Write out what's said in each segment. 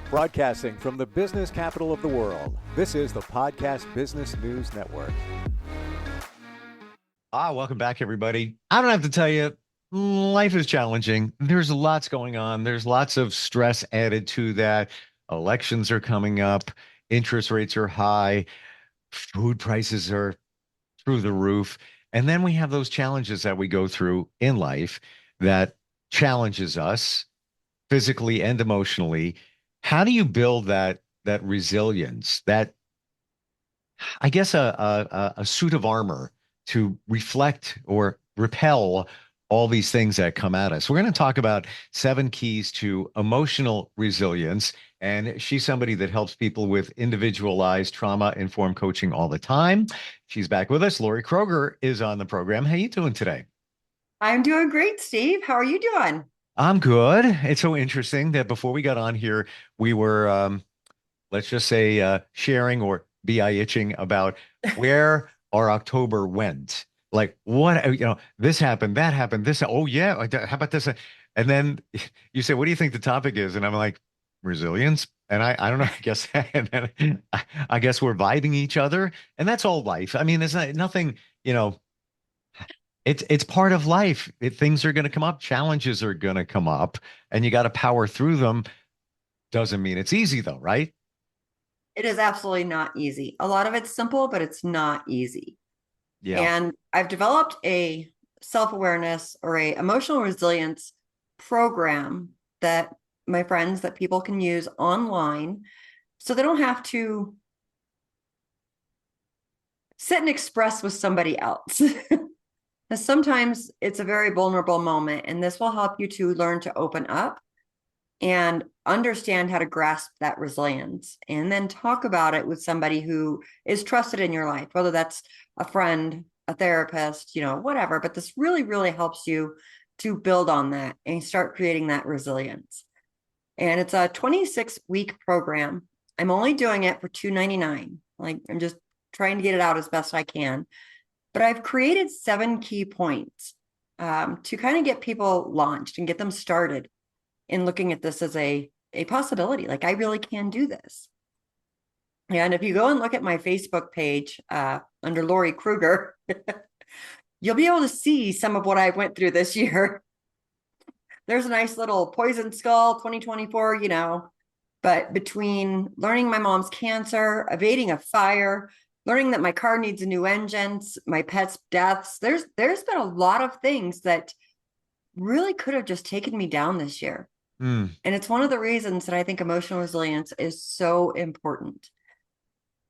Broadcasting from the business capital of the world, this is the Podcast Business News Network. Welcome back, everybody. I don't have to tell you, life is challenging. There's lots going on. There's lots of stress added to that. Elections are coming up. Interest rates are high. Food prices are through the roof. And then we have those challenges that we go through in life that challenges us physically and emotionally. How do you build that resilience, that I guess a suit of armor to reflect or repel all these things that come at us? We're going to talk about 7 keys to emotional resilience. And she's somebody that helps people with individualized trauma-informed coaching all the time. She's back with us. Laurie Kroeger is on the program. How you doing today? I'm doing great, Steve. How are you doing? I'm good. It's so interesting that before we got on here, we were let's just say sharing or BI itching about where our October went. Like what, this happened, that happened, this, oh yeah, how about this? And then you say, what do you think the topic is? And I'm like, resilience. And I don't know, I guess, and then I guess we're vibing each other. And that's all life. I mean, there's nothing, it's part of life. Things are going to come up, challenges are going to come up, and you got to power through them. Doesn't mean it's easy though, right? It is absolutely not easy. A lot of it's simple, but it's not easy. Yeah. And I've developed a self-awareness or a emotional resilience program that my friends, that people can use online so they don't have to sit and express with somebody else. Because sometimes it's a very vulnerable moment, and this will help you to learn to open up and understand how to grasp that resilience, and then talk about it with somebody who is trusted in your life, whether that's a friend, a therapist, whatever. But this really, really helps you to build on that and start creating that resilience. And it's a 26-week program. I'm only doing it for $2.99. Like, I'm just trying to get it out as best I can. But I've created 7 key points to kind of get people launched and get them started in looking at this as a possibility. Like, I really can do this. And if you go and look at my Facebook page under Laurie Kroeger, you'll be able to see some of what I went through this year. There's a nice little poison skull 2024, but between learning my mom's cancer, evading a fire, learning that my car needs a new engine, my pet's deaths, there's been a lot of things that really could have just taken me down this year. And it's one of the reasons that I think emotional resilience is so important.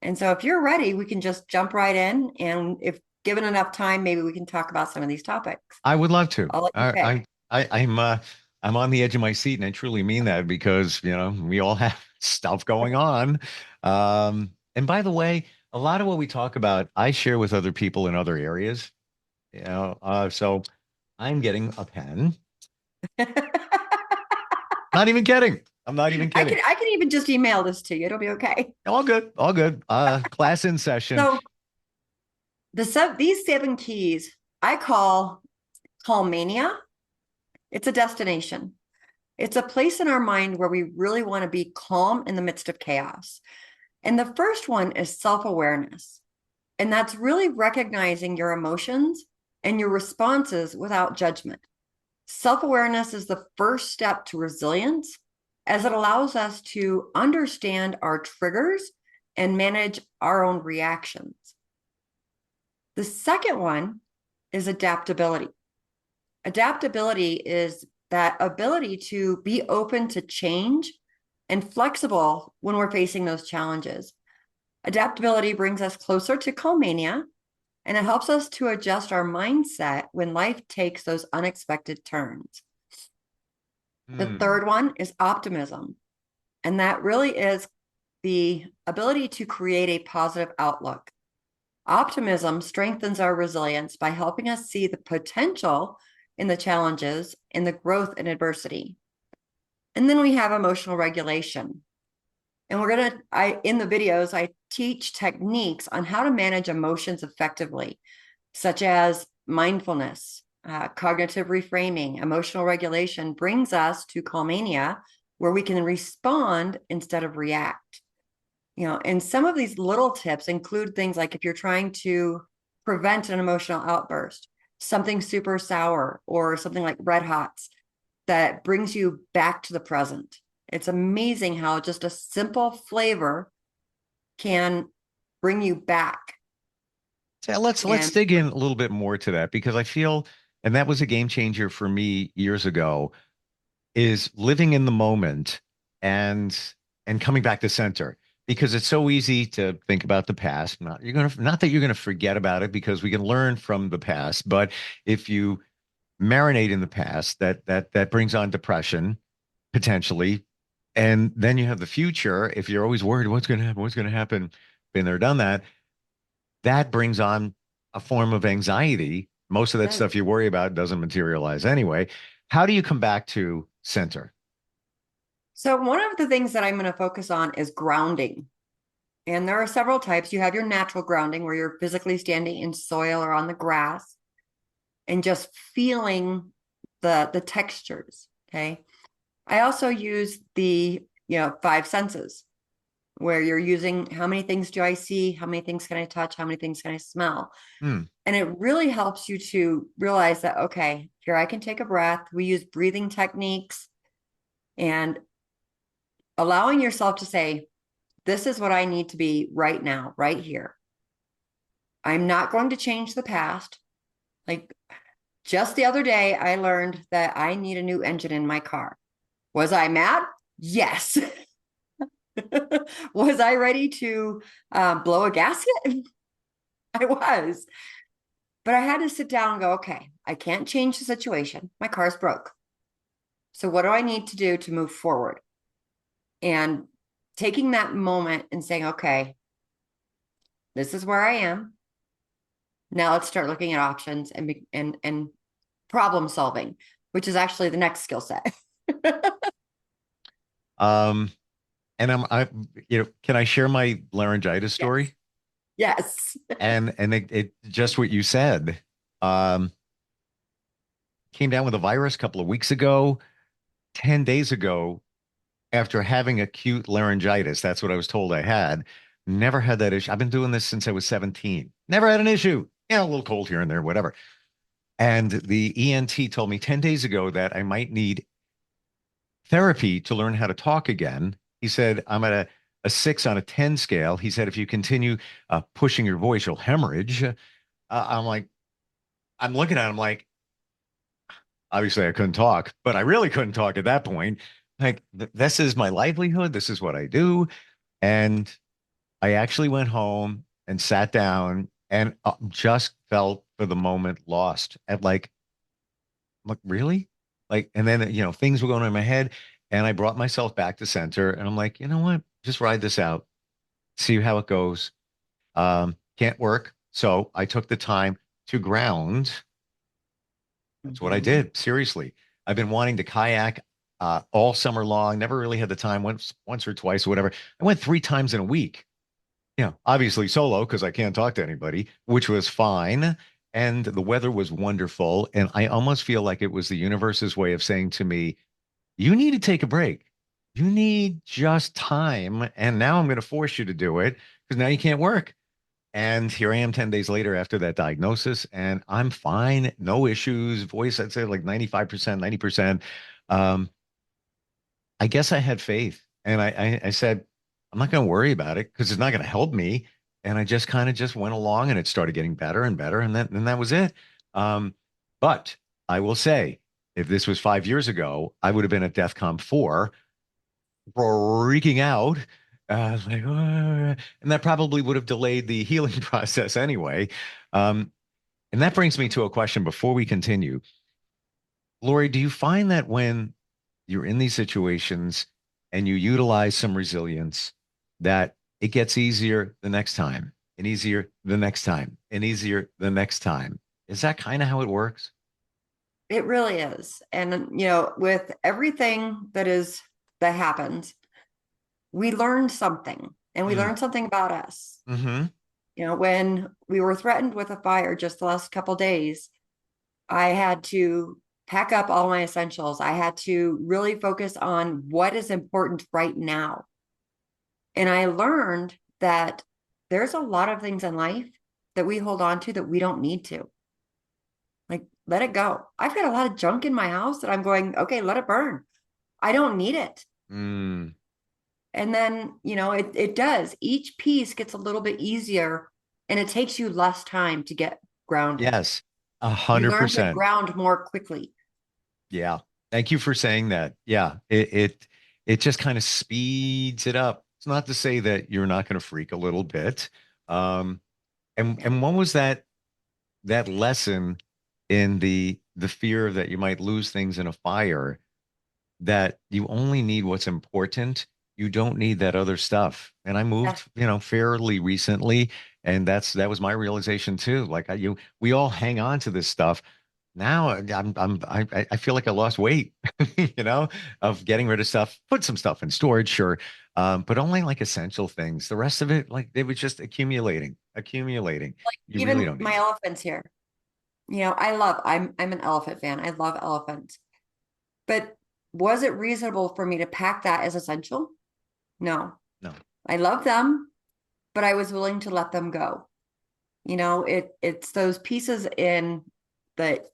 And so if you're ready, we can just jump right in. And if given enough time, maybe we can talk about some of these topics. I would love to. I'll let you pick. I'm on the edge of my seat, and I truly mean that because, we all have stuff going on. And by the way, a lot of what we talk about, I share with other people in other areas, so I'm getting a pen. Not even kidding. I'm not even kidding. I can even just email this to you. It'll be okay. All good. All good. Class in session. So these 7 keys I call calmania. It's a destination. It's a place in our mind where we really want to be calm in the midst of chaos. And the first one is self-awareness. And that's really recognizing your emotions and your responses without judgment. Self-awareness is the first step to resilience, as it allows us to understand our triggers and manage our own reactions. The second one is adaptability. Adaptability is that ability to be open to change and flexible when we're facing those challenges. Adaptability brings us closer to calmania, and it helps us to adjust our mindset when life takes those unexpected turns. The third one is optimism. And that really is the ability to create a positive outlook. Optimism strengthens our resilience by helping us see the potential in the challenges and the growth in adversity. And then we have emotional regulation. And in the videos, I teach techniques on how to manage emotions effectively, such as mindfulness, cognitive reframing. Emotional regulation brings us to calmania where we can respond instead of react. And some of these little tips include things like if you're trying to prevent an emotional outburst, something super sour or something like red hots that brings you back to the present. It's amazing how just a simple flavor can bring you back. So let's And dig in a little bit more to that because I feel, and that was a game changer for me years ago, is living in the moment and coming back to center because it's so easy to think about the past. Not that you're gonna forget about it because we can learn from the past, but if you marinate in the past, that brings on depression potentially, and then you have the future. If you're always worried what's going to happen, been there, done that. That brings on a form of anxiety. Most of that stuff you worry about doesn't materialize anyway. How do you come back to center? so one of the things that I'm going to focus on is grounding. And there are several types. You have your natural grounding where you're physically standing in soil or on the grass and just feeling the textures. Okay. I also use the, five senses where you're using how many things do I see? How many things can I touch? How many things can I smell? Hmm. And it really helps you to realize that, okay, here I can take a breath. We use breathing techniques and allowing yourself to say, this is what I need to be right now, right here. I'm not going to change the past. Like just the other day, I learned that I need a new engine in my car. Was I mad? Yes. Was I ready to blow a gasket? I was. But I had to sit down and go, okay, I can't change the situation. My car's broke. So what do I need to do to move forward? And taking that moment and saying, okay, this is where I am. Now let's start looking at options and problem solving, which is actually the next skill set. Um, and can I share my laryngitis Yes. story? Yes. And it just what you said. Um, Came down with a virus a couple of weeks ago, 10 days ago, after having acute laryngitis. That's what I was told I had. Never had that issue. I've been doing this since I was 17. Never had an issue. Yeah, a little cold here and there, whatever. And the ENT told me 10 days ago that I might need therapy to learn how to talk again. He said, I'm at a 6 on a 10 scale. He said, if you continue pushing your voice, you'll hemorrhage. I'm like, I'm looking at him like, obviously I couldn't talk, but I really couldn't talk at that point. Like, this is my livelihood. This is what I do. And I actually went home and sat down and just felt for the moment lost at like, really? Like, and then, things were going on in my head and I brought myself back to center and I'm like, you know what? Just ride this out, see how it goes. Can't work. So I took the time to ground. That's what I Mhm. did. Seriously. I've been wanting to kayak all summer long. Never really had the time once or twice or whatever. I went 3 times in a week. Obviously solo because I can't talk to anybody, which was fine. And the weather was wonderful. And I almost feel like it was the universe's way of saying to me, you need to take a break. You need just time. And now I'm going to force you to do it because now you can't work. And here I am 10 days later after that diagnosis, and I'm fine. No issues. Voice, I'd say like 95%, 90%. Um, I guess I had faith. And I said, I'm not going to worry about it because it's not going to help me. And I just kind of just went along and it started getting better and better. And that was it. Um, but I will say, if this was 5 years ago, I would have been at DEFCON 4 freaking out. Like, and that probably would have delayed the healing process anyway. Um, and that brings me to a question before we continue. Laurie, do you find that when you're in these situations and you utilize some resilience, that it gets easier the next time and easier the next time and easier the next time? Is that kind of how it works? It really is. And with everything that happens, we learned something and we Mm. learned something about us. Hmm. When we were threatened with a fire just the last couple days, I had to pack up all my essentials. I had to really focus on what is important right now. And I learned that there's a lot of things in life that we hold on to that we don't need to. Like, let it go. I've got a lot of junk in my house that I'm going, okay, let it burn. I don't need it. Mm, And then, it does. Each piece gets a little bit easier and it takes you less time to get grounded. yes, You learn to 100%. ground more quickly. Yeah. Thank you for saying that. Yeah. It just kind of speeds it up. It's not to say that you're not going to freak a little bit. Um, Yeah. and what was that lesson in the fear that you might lose things in a fire, that you only need what's important. You don't need that other stuff. And I Yeah. moved, fairly recently, and that was my realization too. Like we all hang on to this stuff. Now I feel like I lost weight, of getting rid of stuff, put some stuff in storage, sure. But only like essential things. The rest of it, like, it was just accumulating. You really Even don't my need it. elephants here. I'm an elephant fan. I love elephants. But was it reasonable for me to pack that as essential? No. No. I love them, but I was willing to let them go. It's those pieces in that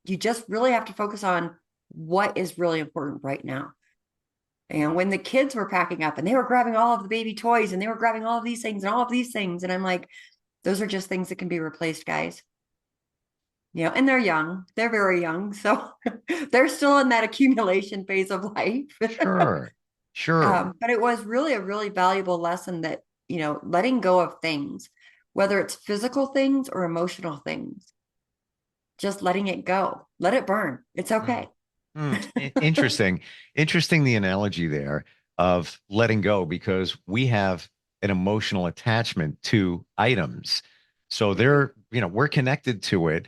you just really have to focus on what is really important right now. And when the kids were packing up and they were grabbing all of the baby toys and they were grabbing all of these things and all of these things, and I'm like, those are just things that can be replaced, guys. And they're young, they're very young. So they're still in that accumulation phase of life. Sure. Sure. But it was really a really valuable lesson that, letting go of things, whether it's physical things or emotional things, just letting it go, let it burn. It's Mm. okay. Interesting. Interesting, the analogy there of letting go, because we have an emotional attachment to items. So we're connected to it.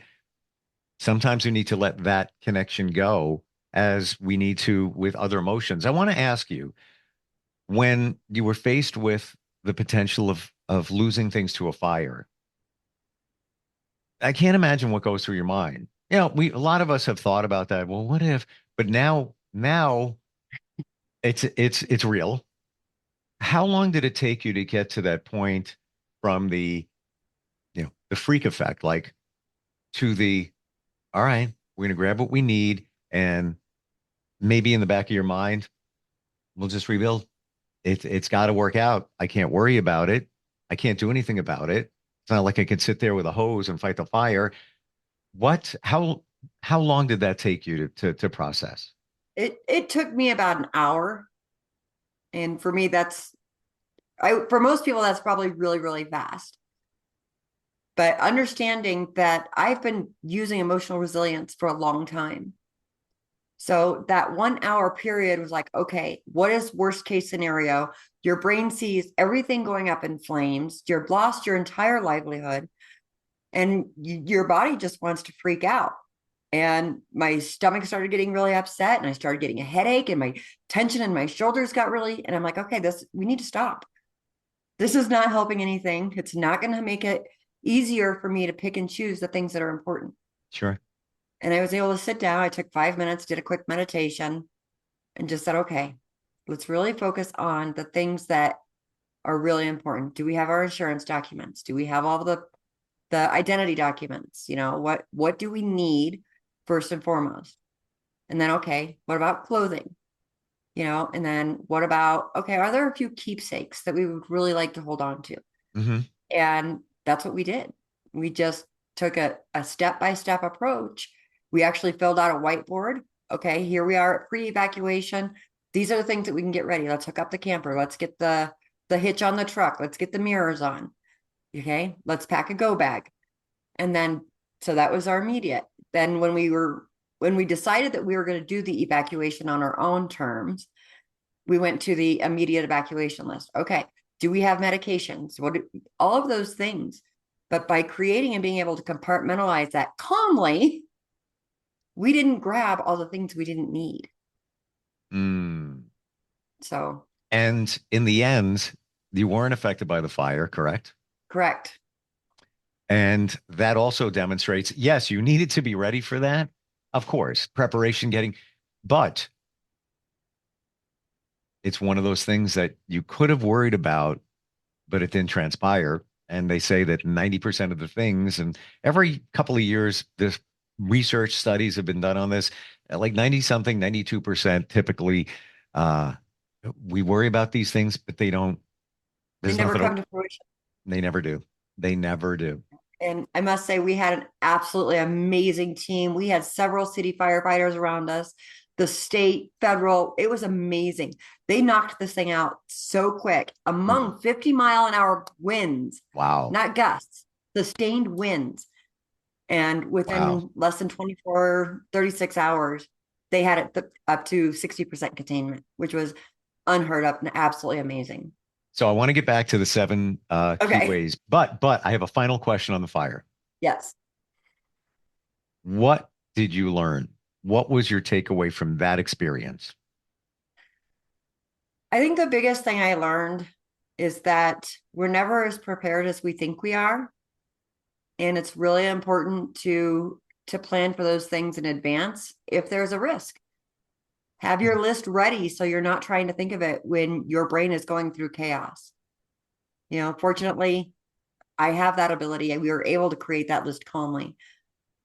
Sometimes we need to let that connection go, as we need to with other emotions. I want to ask you, when you were faced with the potential of losing things to a fire, I can't imagine what goes through your mind. A lot of us have thought about that. Well, what if? But now it's real. How long did it take you to get to that point, from the freak effect, like, to the, all right, we're gonna grab what we need, and maybe in the back of your mind, we'll just rebuild. It's got to work out. I can't worry about it. I can't do anything about it. It's not like I can sit there with a hose and fight the fire. What? How long did that take you to process? It took me about an hour. And for me, for most people, that's probably really, really fast. But understanding that I've been using emotional resilience for a long time. So that 1 hour period was like, okay, what is worst case scenario? Your brain sees everything going up in flames. You've lost your entire livelihood, and your body just wants to freak out. And my stomach started getting really upset, and I started getting a headache, and my tension in my shoulders got really, and I'm like, okay, we need to stop. This is not helping anything. It's not going to make it easier for me to pick and choose the things that are important. Sure. And I was able to sit down. I took 5 minutes, did a quick meditation, and just said, okay, let's really focus on the things that are really important. Do we have our insurance documents? Do we have all the identity documents? What do we need first and foremost? And then, okay, what about clothing? And then what about, okay, are there a few keepsakes that we would really like to hold on to? Hmm. And that's what we did. We just took a step-by-step approach. We actually filled out a whiteboard. Okay, here we are at pre-evacuation. These are the things that we can get ready. Let's hook up the camper. Let's get the hitch on the truck. Let's get the mirrors on. Okay, let's pack a go bag. And then, so that was our immediate. Then when we decided that we were going to do the evacuation on our own terms, we went to the immediate evacuation list. Okay, do we have medications? All of those things. But by creating and being able to compartmentalize that calmly, we didn't grab all the things we didn't need. Mm. So, And in the end, you weren't affected by the fire, correct? correct. And that also demonstrates, yes, you needed to be ready for that. Of course, preparation but it's one of those things that you could have worried about, but it didn't transpire. And they say that 90% of the things, and every couple of years, this research studies have been done on this, like 90 something, 92% typically, uh, we worry about these things, but They there's never nothing, come to fruition. they never do. They never do. And I must say, we had an absolutely amazing team. We had several city firefighters around us, the state, federal. It was amazing. They knocked this thing out so quick among 50-mile-an-hour winds, Wow. not gusts, sustained winds. And Wow. within less than 24, 36 hours, they had it up to 60% containment, which was unheard of and absolutely amazing. So I want to get back to the seven key Okay. ways, but I have a final question on the fire. Yes. What did you learn? What was your takeaway from that experience? I think the biggest thing I learned is that we're never as prepared as we think we are. And it's really important to plan for those things in advance if there's a risk. Have your list ready so you're not trying to think of it when your brain is going through chaos. Fortunately, I have that ability and we were able to create that list calmly.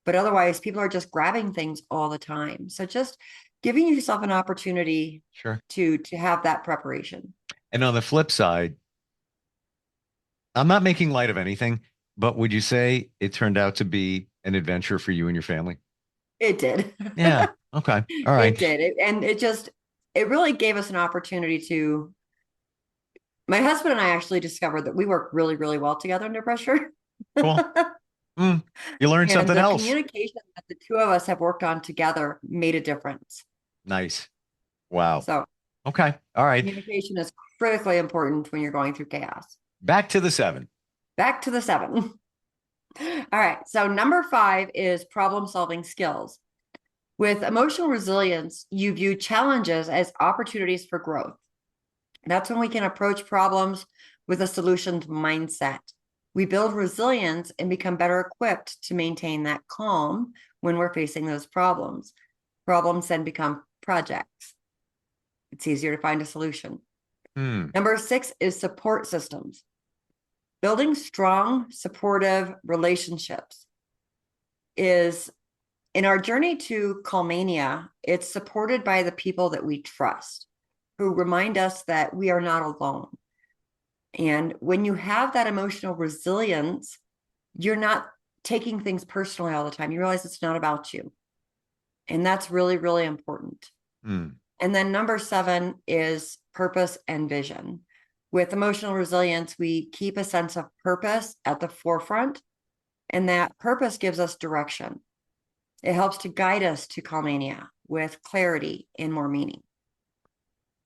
But otherwise, people are just grabbing things all the time. So just giving yourself an opportunity Sure. to have that preparation. And on the flip side, I'm not making light of anything, but would you say it turned out to be an adventure for you and your family? It did. Yeah. Okay. All It right. did. And it really gave us an opportunity to, my husband and I actually discovered that we work really, really well together under pressure. Cool. You learned And something the else. communication that the two of us have worked on together made a difference. Nice. Wow. So Okay. All right. communication is critically important when you're going through chaos. Back to the seven. Back to the seven. All right. So number 5 is problem solving skills. With emotional resilience, you view challenges as opportunities for growth. That's when we can approach problems with a solutions mindset. We build resilience and become better equipped to maintain that calm when we're facing those problems. Problems then become projects. It's easier to find a solution. Number 6 is support systems. Building strong, supportive relationships is, in our journey to Calmania, it's supported by the people that we trust, who remind us that we are not alone. And when you have that emotional resilience, you're not taking things personally all the time. You realize it's not about you. And that's really, really important. And then number 7 is purpose and vision. With emotional resilience, we keep a sense of purpose at the forefront, and that purpose gives us direction. It helps to guide us to Calmania with clarity and more meaning.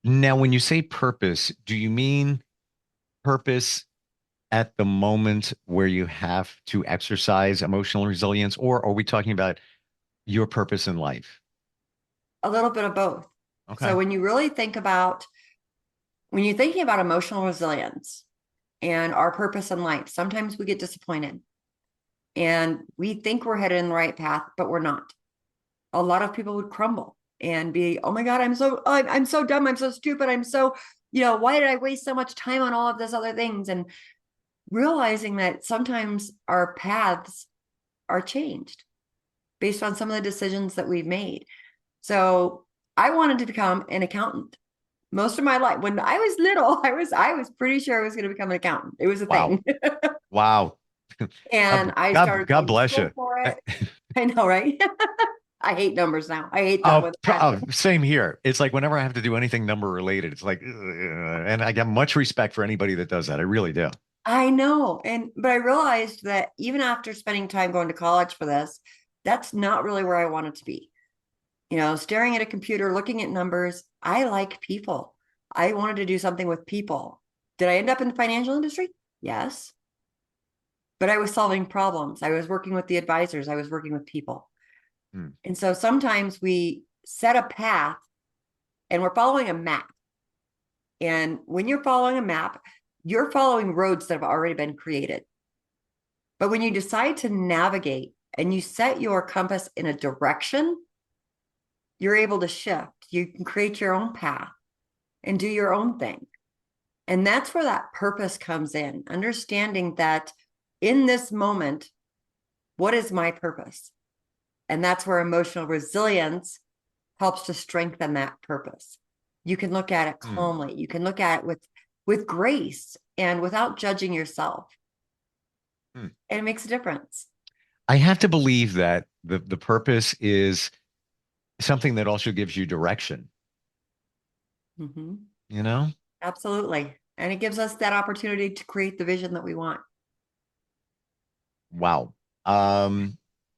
Now, when you say purpose, do you mean purpose at the moment where you have to exercise emotional resilience, or are we talking about your purpose in life? A little bit of both. Okay. So when you really think about, when you're thinking about emotional resilience and our purpose in life, sometimes we get disappointed and we think we're headed in the right path, but we're not. A lot of people would crumble and be, oh my God, I'm so dumb. I'm so stupid. I'm so, why did I waste so much time on all of this other things? And realizing that sometimes our paths are changed based on some of the decisions that we've made. So I wanted to become an accountant. Most of my life, when I was little, I was pretty sure I was going to become an accountant. It was a thing. Wow. And I started God going to bless school you. for it. I know, right? I hate numbers now. I hate them with passion. Same here. It's like whenever I have to do anything number related, it's like, and I got much respect for anybody that does that. I really do. I know. But I realized that even after spending time going to college for this, that's not really where I wanted to be. Staring at a computer, looking at numbers. I like people. I wanted to do something with people. Did I end up in the financial industry? Yes. But I was solving problems. I was working with the advisors. I was working with people. And so sometimes we set a path and we're following a map. And when you're following a map, you're following roads that have already been created. But when you decide to navigate and you set your compass in a direction, you're able to shift. You can create your own path and do your own thing. And that's where that purpose comes in, understanding that in this moment, what is my purpose? And that's where emotional resilience helps to strengthen that purpose. You can look at it calmly. You can look at it with grace and without judging yourself. And it makes a difference. I have to believe that the purpose is something that also gives you direction. Mm-hmm. You know? Absolutely. And it gives us that opportunity to create the vision that we want. Wow.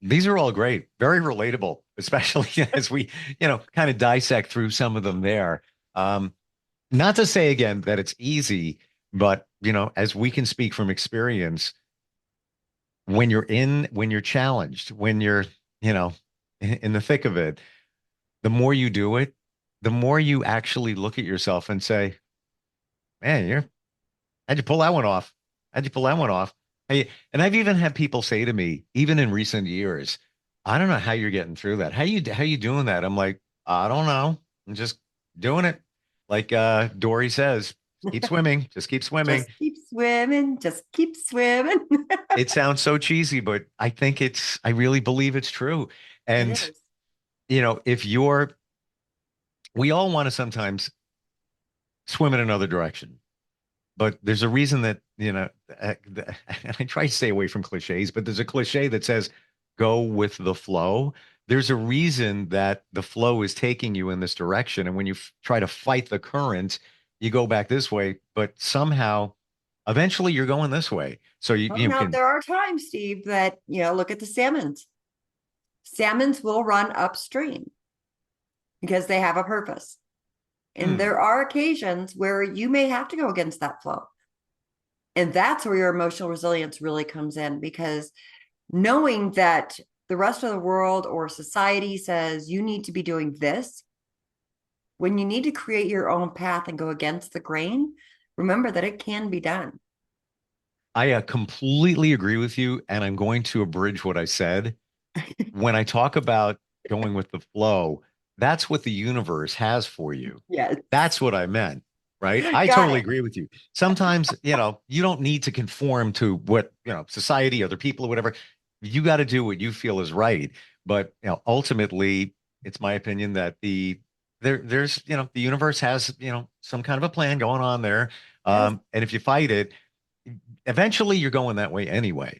These are all great, very relatable, especially as we, kind of dissect through some of them there. Not to say again that it's easy, but as we can speak from experience, when you're challenged, when you're, in the thick of it, the more you do it, the more you actually look at yourself and say, man, how'd you pull that one off? How'd you pull that one off? Hey, and I've even had people say to me, even in recent years, I don't know how you're getting through that. How you doing that? I'm like, I don't know. I'm just doing it. Like Dory says, keep swimming, just keep swimming. Just keep swimming, just keep swimming. It sounds so cheesy, but I really believe it's true. It And, is. if we all want to sometimes swim in another direction. But there's a reason that, and I try to stay away from cliches, but there's a cliche that says, go with the flow. There's a reason that the flow is taking you in this direction. And when you try to fight the current, you go back this way, but somehow, eventually you're going this way. So Well, you now can, there are times, Steve, that, look at the salmons. Salmons will run upstream because they have a purpose. And there are occasions where you may have to go against that flow. And that's where your emotional resilience really comes in, because knowing that the rest of the world or society says you need to be doing this, when you need to create your own path and go against the grain, remember that it can be done. I completely agree with you. And I'm going to abridge what I said. When I talk about going with the flow, that's what the universe has for you. Yes. That's what I meant, right? I Got totally it. agree with you. Sometimes, you don't need to conform to what, society, other people, or whatever. You got to do what you feel is right. But, ultimately, it's my opinion that there's, the universe has, some kind of a plan going on there. Yes. And if you fight it, eventually you're going that way anyway.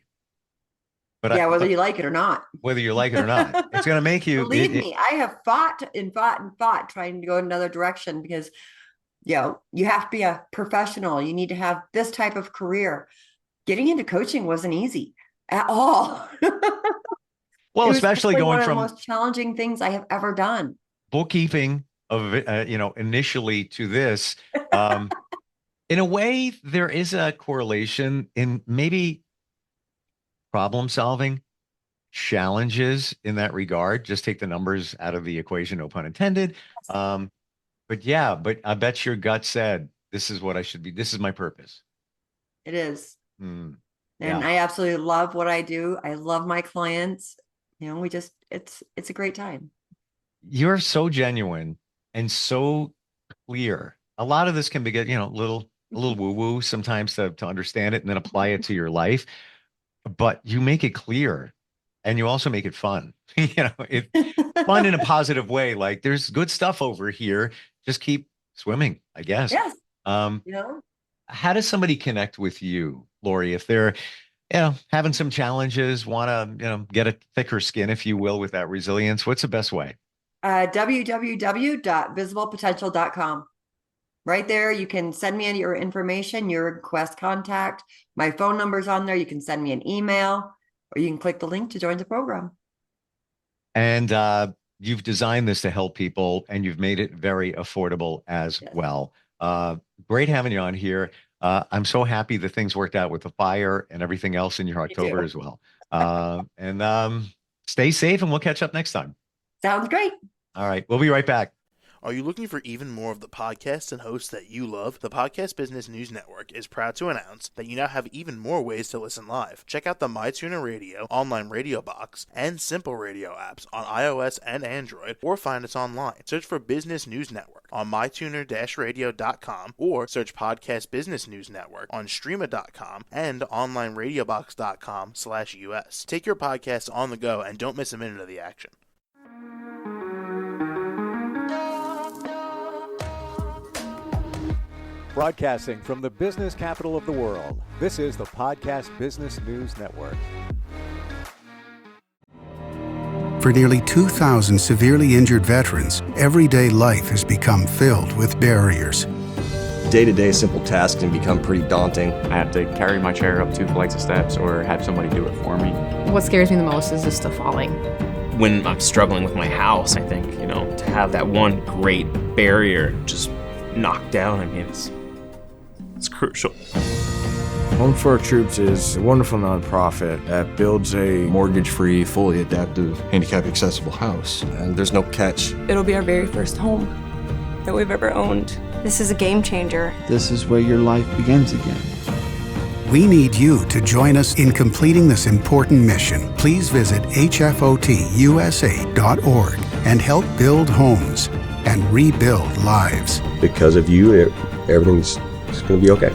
Yeah, whether But you like it or not. whether you like it or not, it's going to make you, Believe me, I have fought and fought and fought trying to go another direction because, you have to be a professional. You need to have this type of career. Getting into coaching wasn't easy at all. well, It was especially probably one going of the from most challenging things I have ever done. bookkeeping of initially to this. Um, in a way, there is a correlation in maybe problem solving challenges in that regard. Just take the numbers out of the equation, no pun intended. Um, but yeah, but I bet your gut said, this is what I should be. This is my purpose. It is. Mm, And yeah. I absolutely love what I do. I love my clients. It's a great time. You're so genuine and so clear. A lot of this can be get, a little woo-woo sometimes to understand it and then apply it to your life. But you make it clear and you also make it fun. It fun in a positive way. Like there's good stuff over here. Just keep swimming, I guess. Yes. Um, You know, how does somebody connect with you, Laurie, if they're, having some challenges, want to, get a thicker skin, if you will, with that resilience? What's the best way? www.visiblepotential.com. Right there, you can send me your information, your request contact. My phone number's on there. You can send me an email or you can click the link to join the program. And you've designed this to help people and you've made it very affordable as Yes. well. Great having you on here. I'm so happy that things worked out with the fire and everything else in your Me too. October as well. And stay safe and we'll catch up next time. Sounds great. All right. We'll be right back. Are you looking for even more of the podcasts and hosts that you love? The Podcast Business News Network is proud to announce that you now have even more ways to listen live. Check out the MyTuner Radio, online radio box, and Simple Radio apps on iOS and Android, or find us online. Search for Business News Network on mytuner-radio.com, or search Podcast Business News Network on streama.com and onlineradiobox.com/US. Take your podcast on the go and don't miss a minute of the action. Broadcasting from the business capital of the world, this is the Podcast Business News Network. For nearly 2,000 severely injured veterans, everyday life has become filled with barriers. Day-to-day simple tasks can become pretty daunting. I have to carry my chair up 2 flights of steps or have somebody do it for me. What scares me the most is just the falling. When I'm struggling with my house, I think, to have that one great barrier just knocked down, it's crucial. Home for Our Troops is a wonderful nonprofit that builds a Mortgage-free, fully adaptive, handicap-accessible house. And there's no catch. It'll be our very first home that we've ever owned. This is a game changer. This is where your life begins again. We need you to join us in completing this important mission. Please visit hfotusa.org and help build homes and rebuild lives. Because of you, everything's going to be okay.